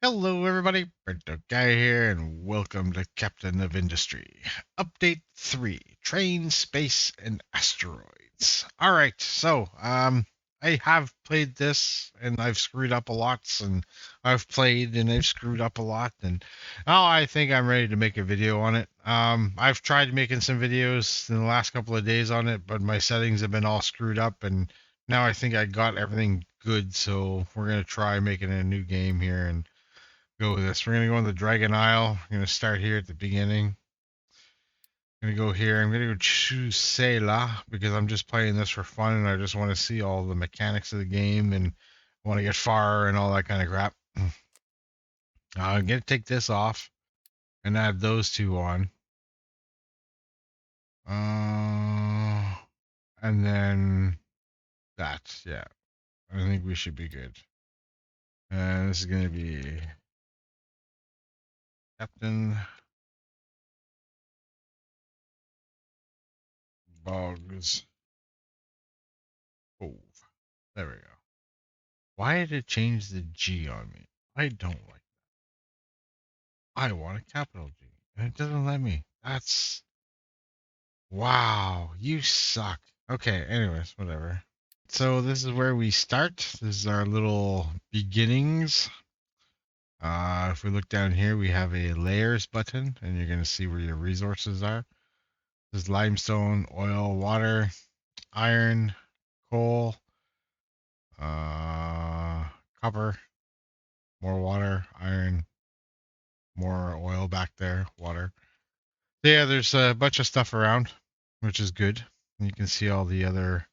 Hello, everybody. Burnedoutguy here, and welcome to Captain of Industry. Update 3 Train, Space, and Asteroids. Alright, I have played this, and I've screwed up a lot, and I've played, and I've screwed up a lot, and now I think I'm ready to make a video on it. I've tried making some videos in the last couple of days on it, but my settings have been all screwed up, and now I think I got everything good, so we're going to try making a new game here, and go with this. We're gonna go on the Dragon Isle. We're gonna start here at the beginning. I'm gonna go here. I'm gonna go choose Sela because I'm just playing this for fun and I just want to see all the mechanics of the game and want to get far and all that kind of crap. I'm gonna take this off and add those two on. And then that. Yeah, I think we should be good. And this is gonna be Captain Boggs Cove. There we go. Why did it change the G on me? I don't like. I want a capital G, and it doesn't let me. That's wow. You suck. Okay. Anyways, whatever. So this is where we start. This is our little beginnings. If we look down here, we have a layers button, and you're gonna see where your resources are. This is limestone, oil, water, iron, coal, uh, copper, more water, iron, more oil back there, water. Yeah, there's a bunch of stuff around, which is good. You can see all the other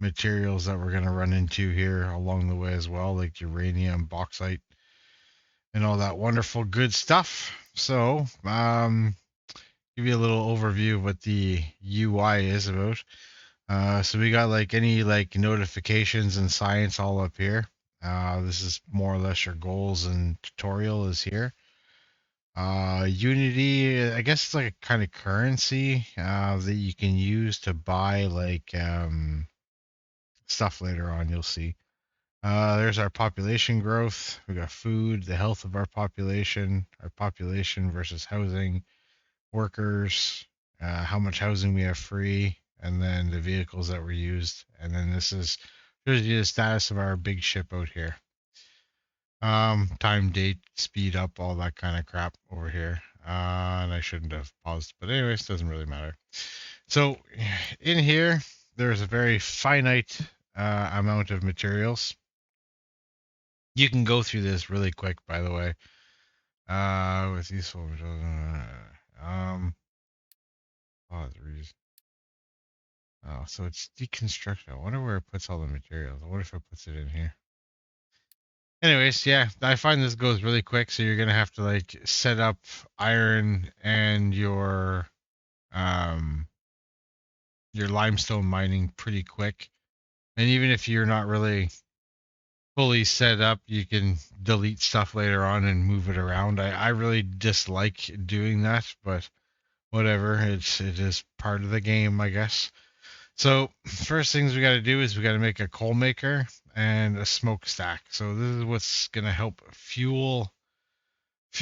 materials that we're going to run into here along the way as well, like uranium, bauxite, and all that wonderful good stuff. So, give you a little overview of what the UI is about. So we got like any like notifications and science all up here. This is more or less your goals and tutorial is here. Unity, I guess it's like a kind of currency that you can use to buy like stuff later on. You'll see. There's our population growth. We got food, the health of our population versus housing, workers, how much housing we have free, and then the vehicles that were used. And then this is shows you the status of our big ship out here. Time, date, speed up, all that kind of crap over here. And I shouldn't have paused, but anyways, doesn't really matter. So in here, there's a very finite amount of materials. You can go through this really quick, by the way. With useful, oh, oh, so it's deconstruction. I wonder where it puts all the materials. I wonder if it puts it in here. Anyways, yeah, I find this goes really quick, so you're gonna have to like set up iron and um your limestone mining pretty quick. And even if you're not really fully set up, you can delete stuff later on and move it around. I really dislike doing that, but whatever. It is part of the game, I guess. So first things we got to do is we got to make a coal maker and a smokestack. So this is what's gonna help fuel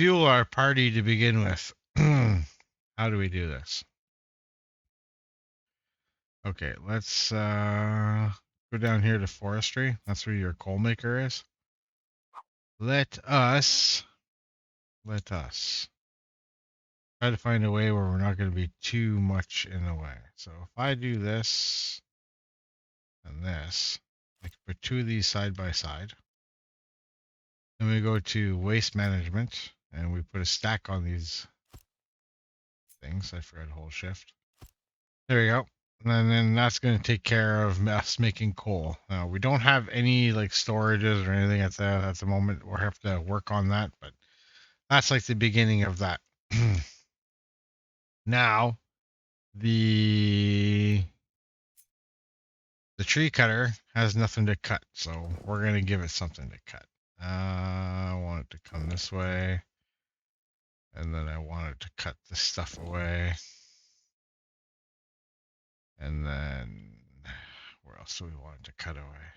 our party to begin with. How do we do this? Okay, let's go down here to forestry. That's where your coal maker is. Let us try to find a way where we're not going to be too much in the way. So if I do this and this, I can put two of these side by side. Then we go to waste management and we put a stack on these things. I forgot to hold shift. There we go. And then that's going to take care of us making coal. Now we don't have any like storages or anything at the moment. We'll have to work on that, but that's like the beginning of that. Now the tree cutter has nothing to cut, so we're gonna give it something to cut. I want it to come this way, and then I want it to cut this stuff away. And then where else do we want it to cut away?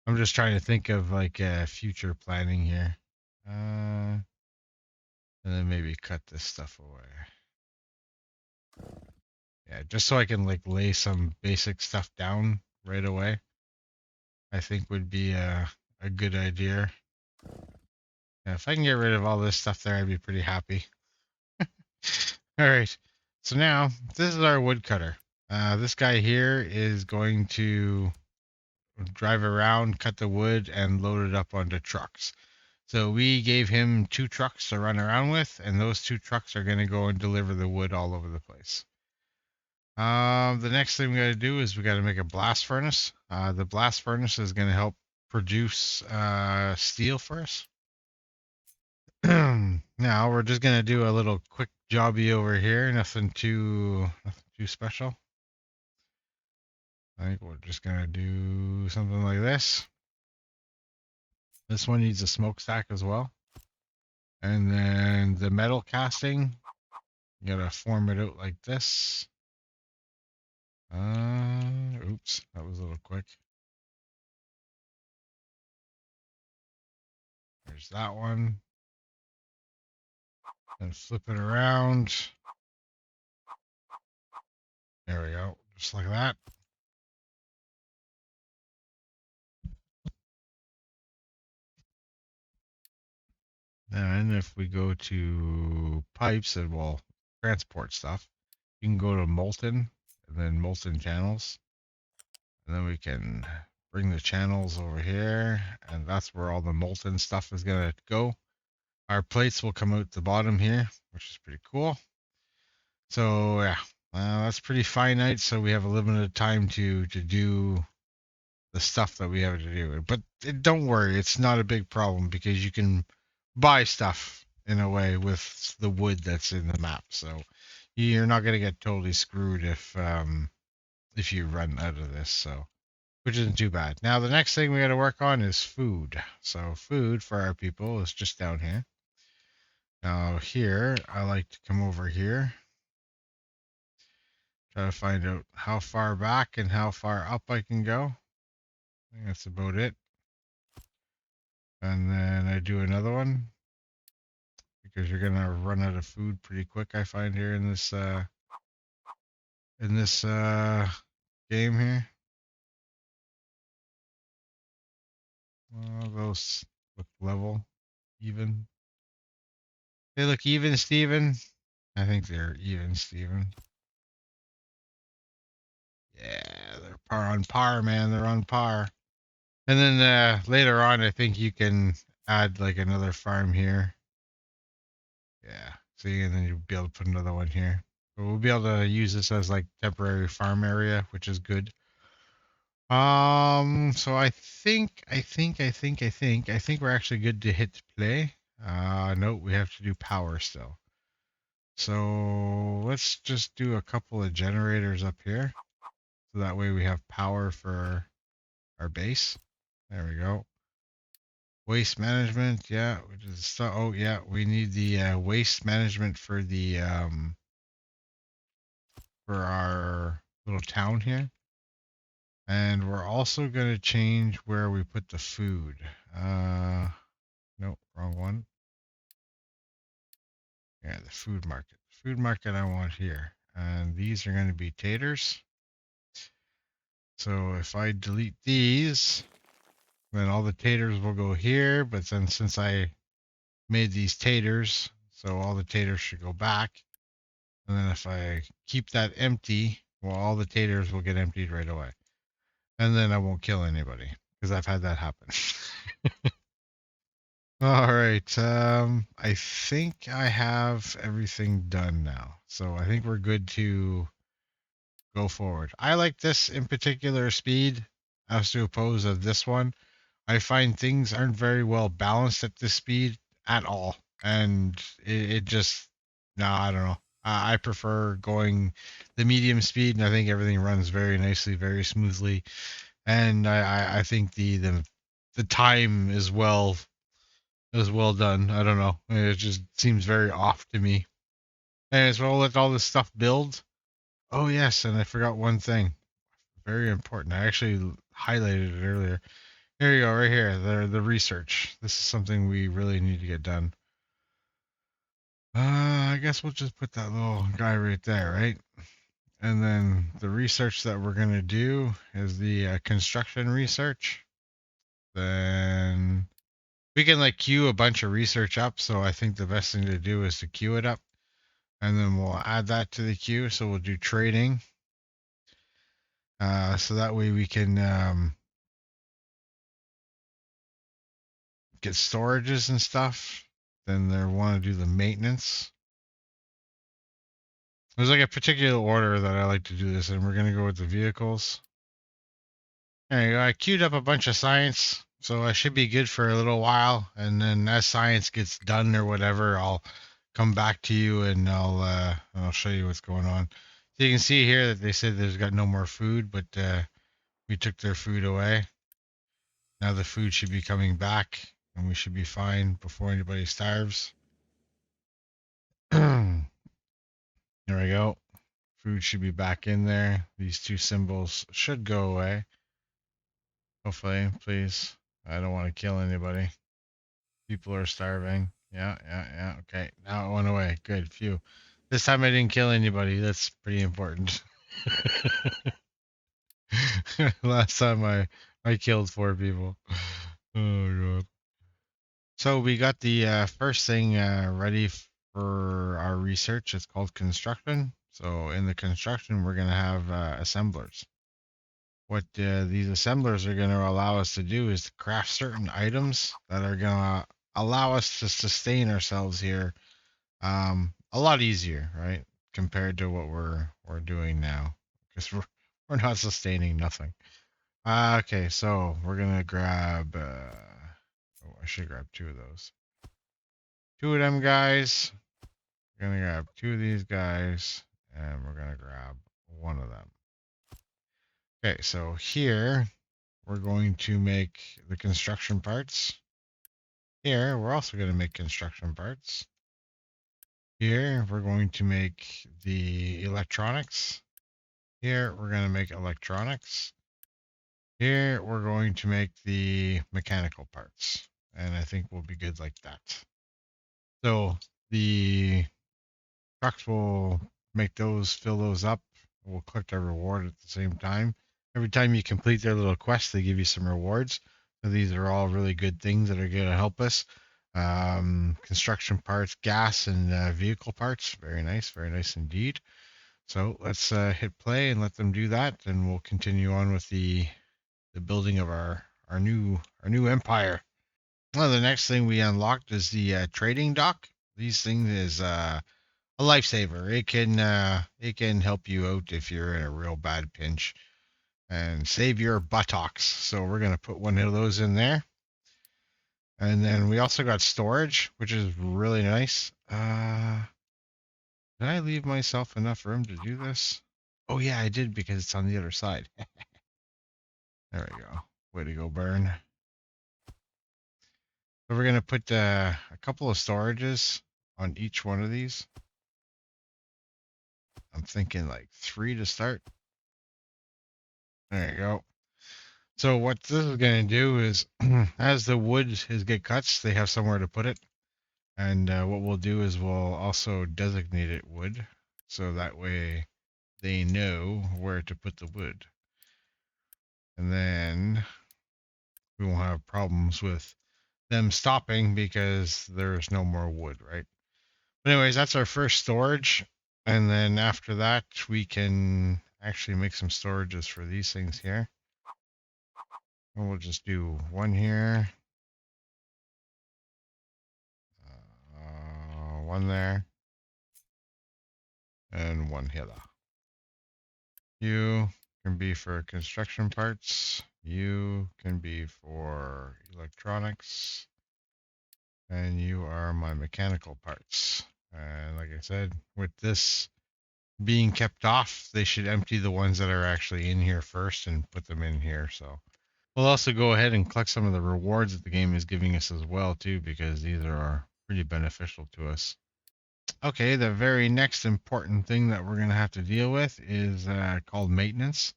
I'm just trying to think of like future planning here. And then maybe cut this stuff away. Yeah, just so I can like lay some basic stuff down right away. I think would be a good idea. Yeah, if I can get rid of all this stuff there, I'd be pretty happy. All right. So now this is our woodcutter. This guy here is going to drive around, cut the wood, and load it up onto trucks. So we gave him 2 trucks to run around with, and those 2 trucks are going to go and deliver the wood all over the place. The next thing we got to do is we got to make a blast furnace. The blast furnace is going to help produce steel for us. Now we're just gonna do a little quick jobby over here. Nothing too special. I think we're just gonna do something like this. This one needs a smokestack as well. And then the metal casting, you gotta form it out like this. Oops, that was a little quick. There's that one. And flip it around. There we go, just like that. And if we go to pipes and well, transport stuff, you can go to molten and then molten channels. And then we can bring the channels over here, and that's where all the molten stuff is going to go. Our plates will come out the bottom here, which is pretty cool. So yeah, that's pretty finite. So we have a limited time to do the stuff that we have to do. But don't worry, it's not a big problem because you can buy stuff in a way with the wood that's in the map. So you're not going to get totally screwed if you run out of this. So which isn't too bad. Now the next thing we got to work on is food. So food for our people is just down here. Now here, I like to come over here. Try to find out how far back and how far up I can go. I think that's about it. And then I do another one because you're gonna run out of food pretty quick. I find here in this game here. Those look level, even. They look even, Steven. I think they're even, Steven. Yeah, they're par on par, man. They're on par. And then later on, I think you can add like another farm here. Yeah. See, and then you'll be able to put another one here. But we'll be able to use this as like temporary farm area, which is good. So I think we're actually good to hit play. No, we have to do power still. So let's just do a couple of generators up here. So that way we have power for our base. There we go. Waste management, yeah. Which is oh yeah, we need the waste management for the for our little town here. And we're also gonna change where we put the food. Nope, wrong one. Yeah, the food market. Food market I want here. And these are gonna be taters. So if I delete these, then all the taters will go here, but then since I made these taters, so all the taters should go back. And then if I keep that empty, well, all the taters will get emptied right away. And then I won't kill anybody, because I've had that happen. All right, I think I have everything done now. So I think we're good to go forward. I like this in particular speed as to oppose of this one. I find things aren't very well balanced at this speed at all, and it just no, I don't know. I prefer going the medium speed, and I think everything runs very nicely, very smoothly, and I think the time is well done. I don't know. It just seems very off to me. And so I'll let all this stuff build. Oh yes, and I forgot one thing, very important. I actually highlighted it earlier. Here you go, right here. The research. This is something we really need to get done. I guess we'll just put that little guy right there, right? And then the research that we're gonna do is the construction research. Then we can like queue a bunch of research up. So I think the best thing to do is to queue it up, and then we'll add that to the queue. So we'll do trading. So that way we can get storages and stuff. Then they want to do the maintenance. There's like a particular order that I like to do this, and we're gonna go with the vehicles. There you go. I queued up a bunch of science, so I should be good for a little while. And then as science gets done or whatever, I'll come back to you and I'll show you what's going on. So you can see here that they said there's got no more food, but we took their food away. Now the food should be coming back, and we should be fine before anybody starves. There we go. Food should be back in there. These two symbols should go away. Hopefully, please. I don't want to kill anybody. People are starving. Yeah, yeah, yeah. Okay. Now it went away. Good. Phew. This time I didn't kill anybody. That's pretty important. Last time I killed 4 people. Oh god. So we got the first thing ready for our research. It's called construction. So in the construction, we're gonna have assemblers. What these assemblers are going to allow us to do is to craft certain items that are going to allow us to sustain ourselves here a lot easier, right? Compared to what we're doing now, because we're not sustaining nothing. Okay, so we're gonna grab. Oh, I should grab 2 of those. 2 of them guys. We're gonna grab 2 of these guys, and we're gonna grab 1 of them. Okay, so here we're going to make the construction parts. Here, we're also going to make construction parts. Here, we're going to make the electronics. Here, we're going to make electronics. Here, we're going to make the mechanical parts. And I think we'll be good like that. So the trucks will make those, fill those up. We'll collect our reward at the same time. Every time you complete their little quest, they give you some rewards. So these are all really good things that are going to help us. Construction parts, gas, and vehicle parts. Very nice indeed. So let's hit play and let them do that, and we'll continue on with the building of our new empire. Well, the next thing we unlocked is the trading dock. These things is a lifesaver. It can help you out if you're in a real bad pinch and save your buttocks. So we're gonna put 1 of those in there. And then we also got storage, which is really nice. Did I leave myself enough room to do this? Oh yeah, I did, because it's on the other side. There we go. Way to go, Burn. So we're gonna put a couple of storages on each one of these. I'm thinking like 3 to start. There you go. So what this is going to do is, as the wood get cuts, they have somewhere to put it. And what we'll do is we'll also designate it wood, so that way they know where to put the wood. And then we won't have problems with them stopping because there's no more wood, right? But anyways, that's our first storage. And then after that, we can actually make some storages for these things here. And we'll just do 1 here. 1 there. And 1 here. You can be for construction parts. You can be for electronics. And you are my mechanical parts. And like I said, with this being kept off, they should empty the ones that are actually in here first and put them in here. So we'll also go ahead and collect some of the rewards that the game is giving us as well too, because these are pretty beneficial to us. Okay, the very next important thing that we're going to have to deal with is called maintenance.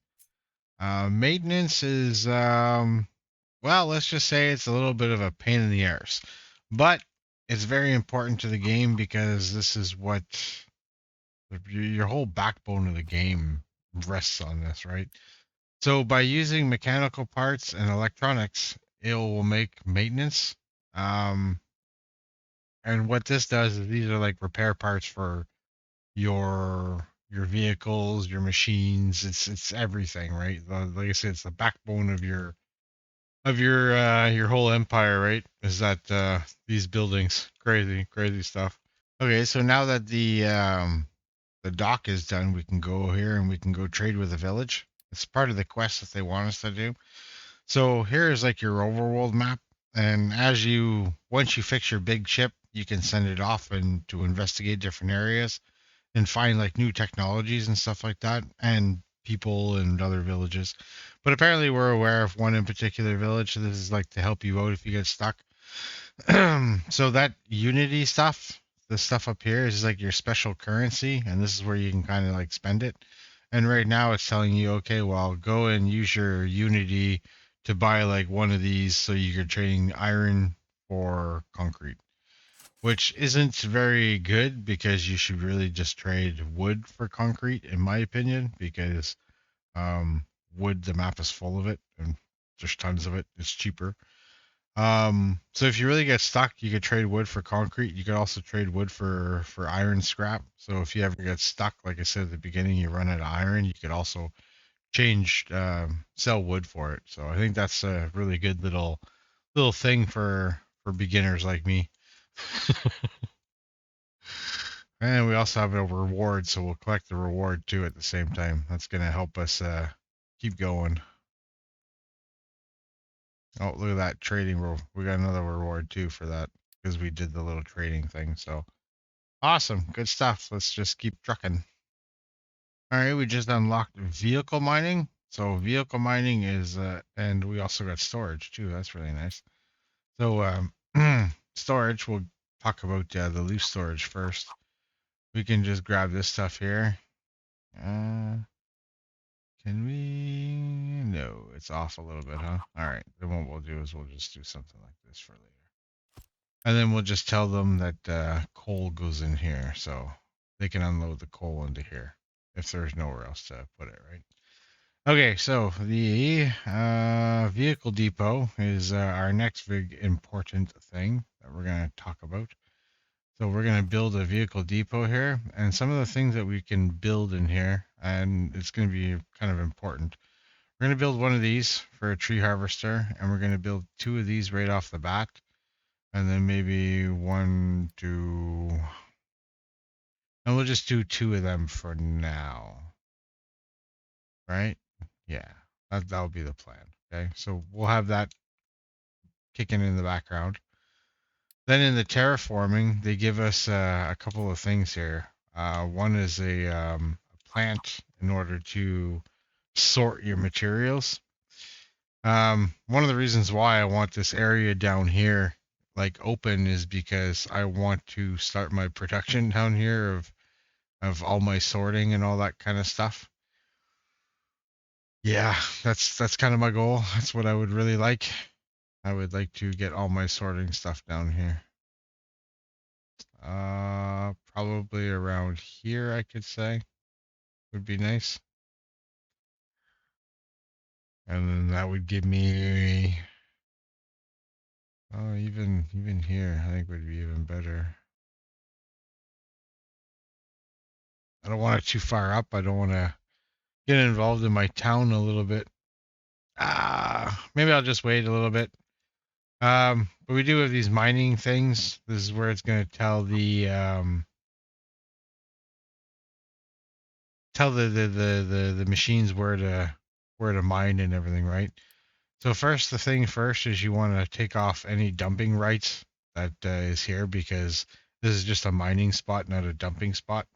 Maintenance is well, let's just say it's a little bit of a pain in the arse, but it's very important to the game because this is what your whole backbone of the game rests on this, right? So by using mechanical parts and electronics, it will make maintenance. Um, and what this does is these are like repair parts for your vehicles, your machines. It's everything, right? Like I said, it's the backbone of your whole empire, right? Is that these buildings? Crazy, crazy stuff. Okay, so now that the dock is done, we can go here and we can go trade with the village. It's part of the quest that they want us to do. So here is like your overworld map, and once you fix your big ship, you can send it off and to investigate different areas and find like new technologies and stuff like that, and people and other villages. But apparently, we're aware of one in particular village. So this is like to help you out if you get stuck. So that Unity stuff, the stuff up here is like your special currency, and this is where you can kind of like spend it. And right now it's telling you, okay, well, go and use your Unity to buy like one of these so you're trading iron for concrete, which isn't very good because you should really just trade wood for concrete, in my opinion, because wood, the map is full of it and there's tons of it. It's cheaper. So if you really get stuck, you could trade wood for concrete. You could also trade wood for iron scrap. So if you ever get stuck, like I said at the beginning, you run out of iron, you could also change sell wood for it. So I think that's a really good little thing for beginners like me. And we also have a reward, so we'll collect the reward too at the same time. That's gonna help us keep going. Oh, look at that trading roll. We got another reward too for that because we did the little trading thing. So awesome, good stuff. Let's just keep trucking. All right, we just unlocked vehicle mining. So vehicle mining is, and we also got storage too. That's really nice. So storage. We'll talk about the loose storage first. We can just grab this stuff here. Uh, can we? No, it's off a little bit, huh? All right. Then what we'll do is we'll just do something like this for later. And then we'll just tell them that coal goes in here, so they can unload the coal into here if there's nowhere else to put it, right? Okay, so the vehicle depot is our next big important thing that we're going to talk about. So we're going to build a vehicle depot here, and some of the things that we can build in here, and it's going to be kind of important. We're going to build one of these for a tree harvester, and we're going to build two of these right off the bat. And then maybe one, two, and we'll just do two of them for now, right? Yeah, that'll be the plan. Okay, so we'll have that kicking in the background. Then in the terraforming, they give us a couple of things here. One is a plant in order to sort your materials. One of the reasons why I want this area down here like open is because I want to start my production down here of all my sorting and all that kind of stuff. Yeah, that's kind of my goal. That's what I would really like. I would like to get all my sorting stuff down here. Probably around here, I could say, would be nice. And then that would give me, oh, even here, I think would be even better. I don't want it too far up. I don't want to get involved in my town a little bit. Maybe I'll just wait a little bit. But we do have these mining things. This is where it's going to tell the machines where to mine and everything, right? So first, the thing first is you want to take off any dumping rights that is here because this is just a mining spot, not a dumping spot.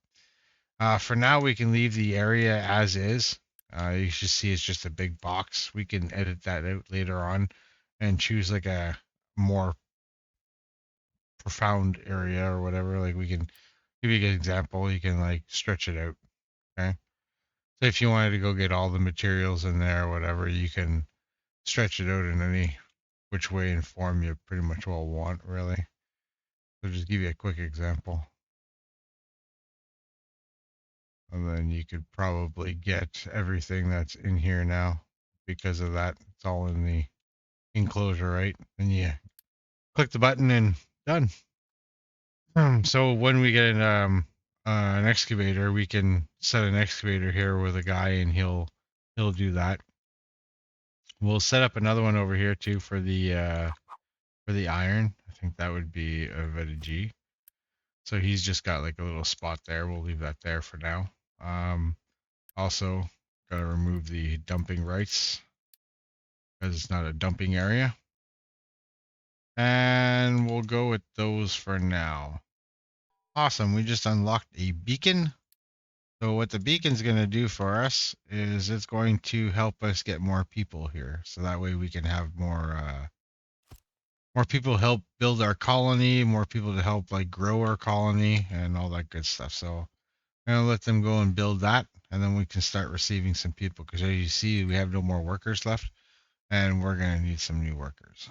For now, we can leave the area as is. You should see it's just a big box. We can edit that out later on and choose like a more profound area or whatever. Like we can give you an example. You can like stretch it out. Okay. So if you wanted to go get all the materials in there or whatever, you can stretch it out in any. which way and form you pretty much all want, really. So just give you a quick example. And then you could probably get everything that's in here now because of that. It's all in the enclosure, right? And you click the button and done. So when we get an excavator, we can set an excavator here with a guy, and he'll do that. We'll set up another one over here too for the iron. I think that would be a G. So he's just got like a little spot there. We'll leave that there for now. Also, got to remove the dumping rights because it's not a dumping area. And we'll go with those for now. Awesome. We just unlocked a beacon. So what the beacon's going to do for us is it's going to help us get more people here. So that way we can have more people help build our colony, more people to help like grow our colony and all that good stuff. So I'm going to let them go and build that, and then we can start receiving some people, because as you see, we have no more workers left, and we're going to need some new workers.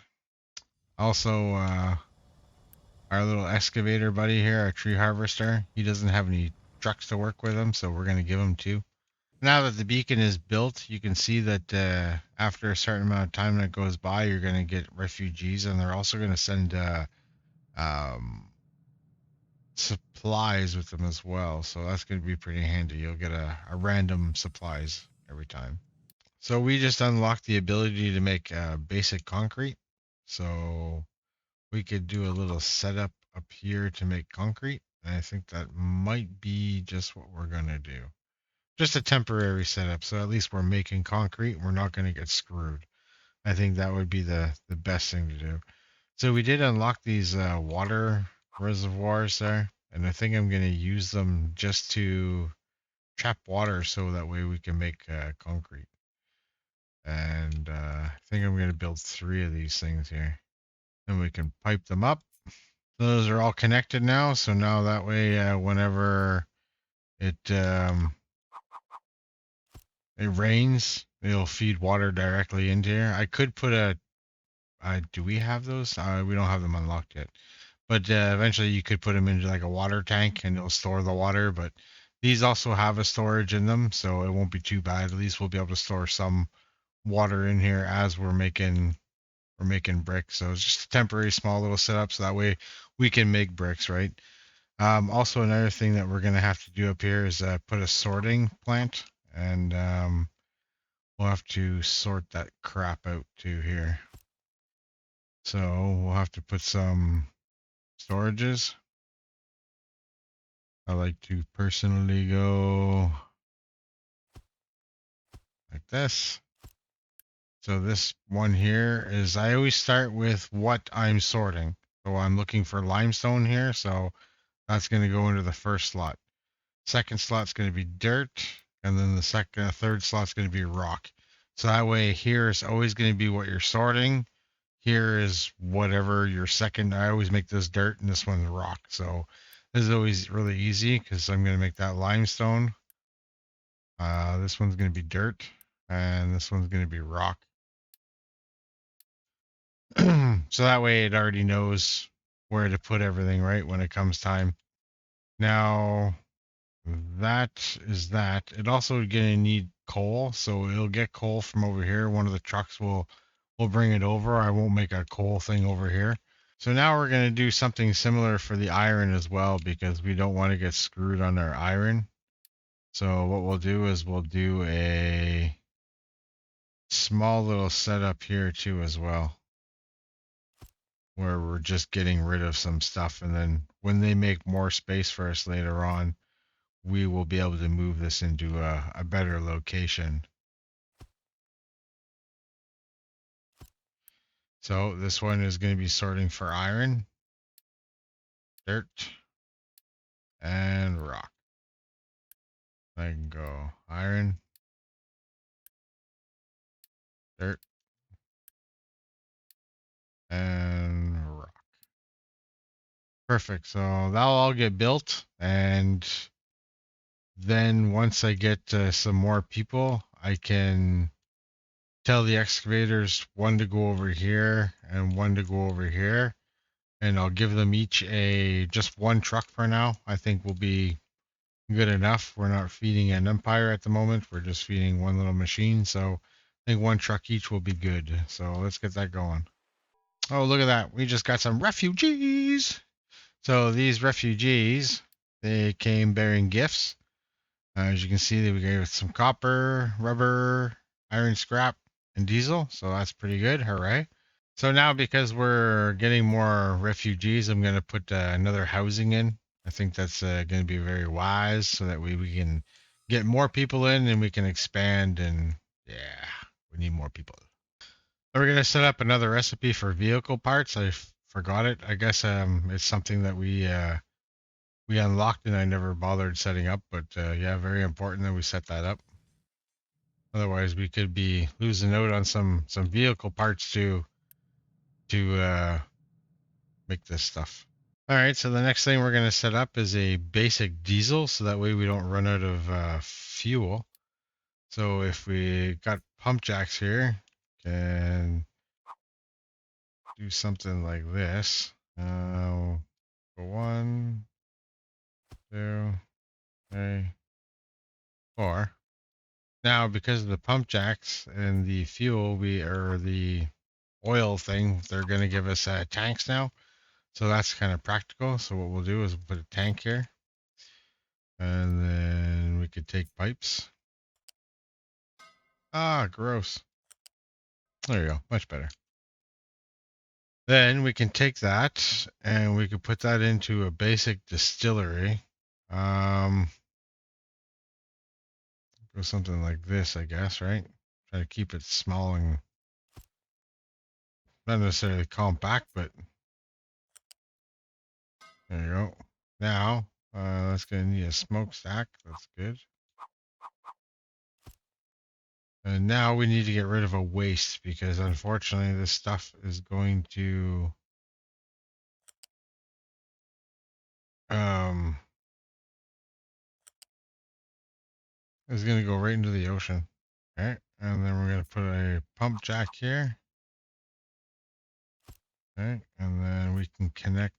Also, our little excavator buddy here, our tree harvester, he doesn't have any trucks to work with him, so we're going to give him two. Now that the beacon is built, you can see that after a certain amount of time that goes by, you're going to get refugees, and they're also going to send um, supplies with them as well. So that's going to be pretty handy. You'll get a random supplies every time. So we just unlocked the ability to make basic concrete. So we could do a little setup up here to make concrete. And I think that might be just what we're going to do. Just a temporary setup. So at least we're making concrete. We're not going to get screwed. I think that would be the best thing to do. So we did unlock these water reservoirs there. And I think I'm going to use them just to trap water so that way we can make concrete. And I think I'm going to build 3 of these things here. Then we can pipe them up. Those are all connected now. So now that way, whenever it it rains, it'll feed water directly into here. I could put a. Do we have those? We don't have them unlocked yet. But eventually you could put them into like a water tank and it'll store the water. But these also have a storage in them, so it won't be too bad. At least we'll be able to store some water in here as we're making bricks. So it's just a temporary small little setup, so that way we can make bricks, right? Also, another thing that we're gonna have to do up here is put a sorting plant, and we'll have to sort that crap out too here. So we'll have to put some storages. I like to personally go like this. So this one here is, I always start with what I'm sorting. So I'm looking for limestone here, so that's going to go into the first slot. Second slot's going to be dirt, and then the third slot's going to be rock. So that way here is always going to be what you're sorting. Here is whatever your second. I always make this dirt and this one's rock. So this is always really easy because I'm going to make that limestone. This one's going to be dirt, and this one's going to be rock. So that way it already knows where to put everything, right, when it comes time. Now, that is that. It also gonna need coal, so it'll get coal from over here. One of the trucks will bring it over. I won't make a coal thing over here. So now we're gonna do something similar for the iron as well, because we don't want to get screwed on our iron. So what we'll do is we'll do a small little setup here too as well, where we're just getting rid of some stuff, and then when they make more space for us later on, we will be able to move this into a better location. So this one is going to be sorting for iron, dirt, and rock. I can go iron, dirt, and rock. Perfect. So that'll all get built, and then once I get some more people, I can tell the excavators one to go over here and one to go over here, and I'll give them each a just one truck for now. I think will be good enough. We're not feeding an empire at the moment. We're just feeding one little machine. So I think one truck each will be good. So let's get that going. Oh, look at that. We just got some refugees. So these refugees, they came bearing gifts. As you can see, we gave some copper, rubber, iron scrap, and diesel. So that's pretty good. Hooray. So now, because we're getting more refugees, I'm going to put another housing in. I think that's going to be very wise, so that we can get more people in and we can expand. And yeah, we need more people. We're going to set up another recipe for vehicle parts. I forgot it. I guess it's something that we unlocked and I never bothered setting up. But yeah, very important that we set that up. Otherwise, we could be losing out on some vehicle parts to make this stuff. All right, so the next thing we're going to set up is a basic diesel, so that way we don't run out of fuel. So if we got pump jacks here, can do something like this. For 1, 2, 3, 4. Now, because of the pump jacks and the fuel, or the oil thing, they're going to give us tanks now. So that's kind of practical. So what we'll do is we'll put a tank here, and then we could take pipes. Ah, gross. There you go. Much better. Then we can take that and we could put that into a basic distillery. Go something like this, I guess, right? Try to keep it small and not necessarily compact, but there you go. Now, let's get need a smokestack. That's good. And now we need to get rid of a waste, because unfortunately this stuff is going to um go right into the ocean. Okay, and then we're gonna put a pump jack here. Okay, and then we can connect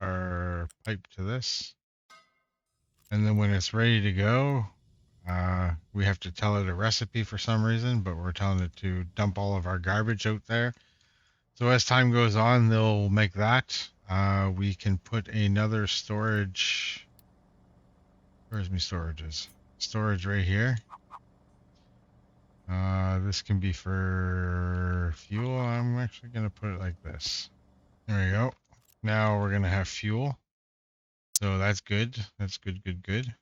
our pipe to this. And then when it's ready to go, we have to tell it a recipe for some reason, but we're telling it to dump all of our garbage out there. So as time goes on, they'll make that. We can put another storage. Where's my storages? Storage right here. This can be for fuel. I'm actually going to put it like this. There we go. Now we're going to have fuel. So that's good. That's good, good, good.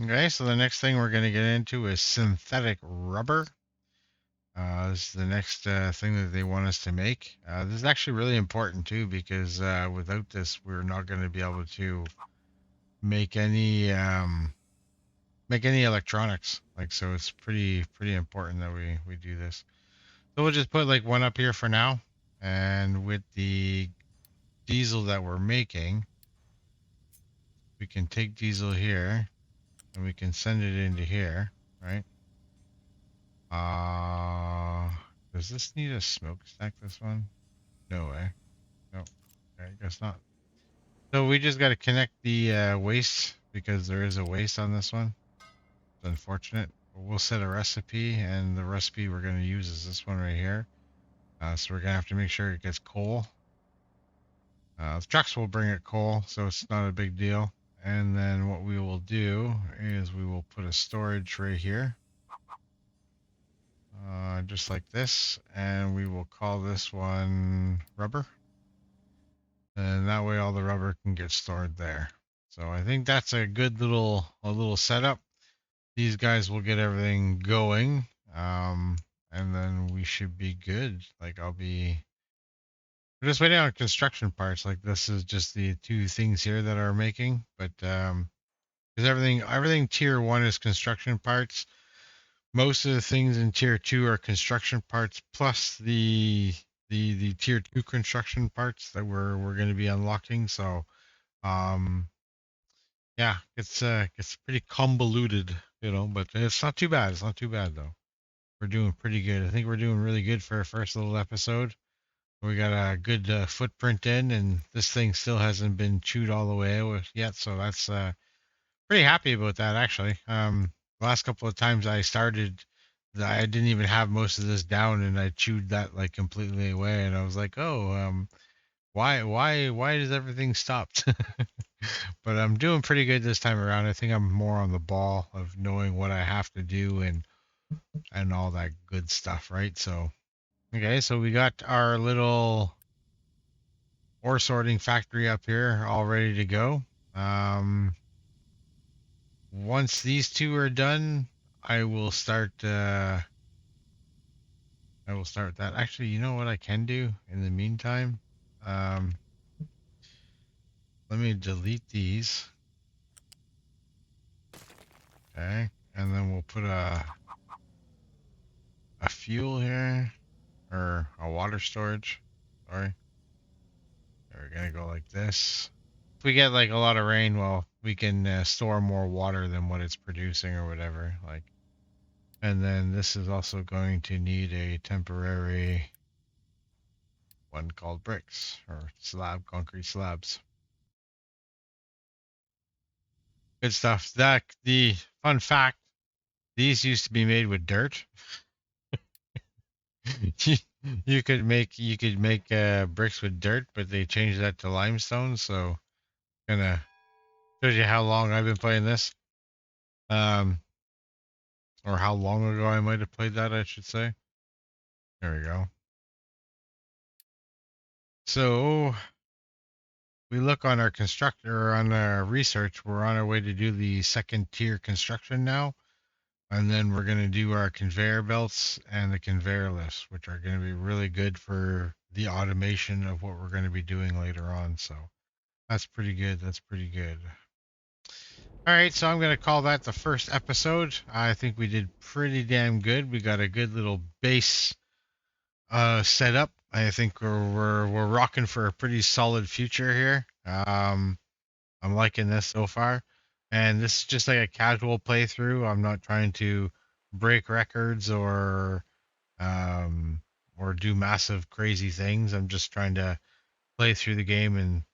Okay, so the next thing we're going to get into is synthetic rubber. This is the next thing that they want us to make. This is actually really important too, because without this, we're not going to be able to make any electronics. Like, so it's pretty important that we do this. So we'll just put like one up here for now, and with the diesel that we're making, we can take diesel here and we can send it into here, right? Does this need a smokestack, this one? No way. No, I guess not. So we just got to connect the waste, because there is a waste on this one. It's unfortunate. We'll set a recipe, and the recipe we're going to use is this one right here. So we're going to have to make sure it gets coal. The trucks will bring it coal, so it's not a big deal. And then what we will do is we will put a storage right here. Just like this, and we will call this one rubber. And that way all the rubber can get stored there. So I think that's a good little setup. These guys will get everything going, and then we should be good. Like, we're just waiting on construction parts. Like, this is just the two things here that are making, but because everything tier 1 is construction parts. Most of the things in tier 2 are construction parts, plus the tier 2 construction parts that we're going to be unlocking. So yeah, it's pretty convoluted, but it's not too bad. It's not too bad though. we're doing pretty good. I think we're doing really good for our first little episode. We got a good footprint in, and this thing still hasn't been chewed all the way out yet. So that's pretty happy about that actually. The last couple of times I started, I didn't even have most of this down, and I chewed that like completely away, and I was like, oh, why does everything stopped? But I'm doing pretty good this time around. I think I'm more on the ball of knowing what I have to do and all that good stuff, right? So okay, so we got our little ore sorting factory up here all ready to go. Um, Once these two are done, I will start. I will start that. Actually, you know what I can do in the meantime? Um, Let me delete these. Okay, and then we'll put a fuel here or a water storage. Sorry, we're gonna go like this. If we get like a lot of rain, well, we can store more water than what it's producing or whatever. Like, and then this is also going to need a temporary one called bricks or concrete slabs. Good stuff. That the fun fact, these used to be made with dirt. you, you could make bricks with dirt, but they changed that to limestone. So gonna show you how long I've been playing this. Um, or how long ago I might have played that, I should say. There we go. So we look on our constructor on our research. We're on our way to do the second tier construction now. And then we're going to do our conveyor belts and the conveyor lifts, which are going to be really good for the automation of what we're going to be doing later on. So that's pretty good. That's pretty good. All right, so I'm going to call that the first episode. I think we did pretty damn good. We got a good little base set up. I think we're rocking for a pretty solid future here. I'm liking this so far. And this is just like a casual playthrough. I'm not trying to break records um or do massive crazy things. I'm just trying to play through the game and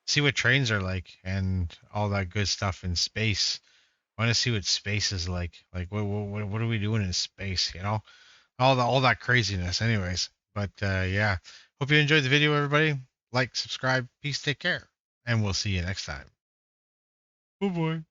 see what trains are like and all that good stuff in space. I want to see what space is like. Like what are we doing in space, you know? All that craziness anyways. But yeah. Hope you enjoyed the video everybody. Like, subscribe, peace, take care, and we'll see you next time. Oh boy.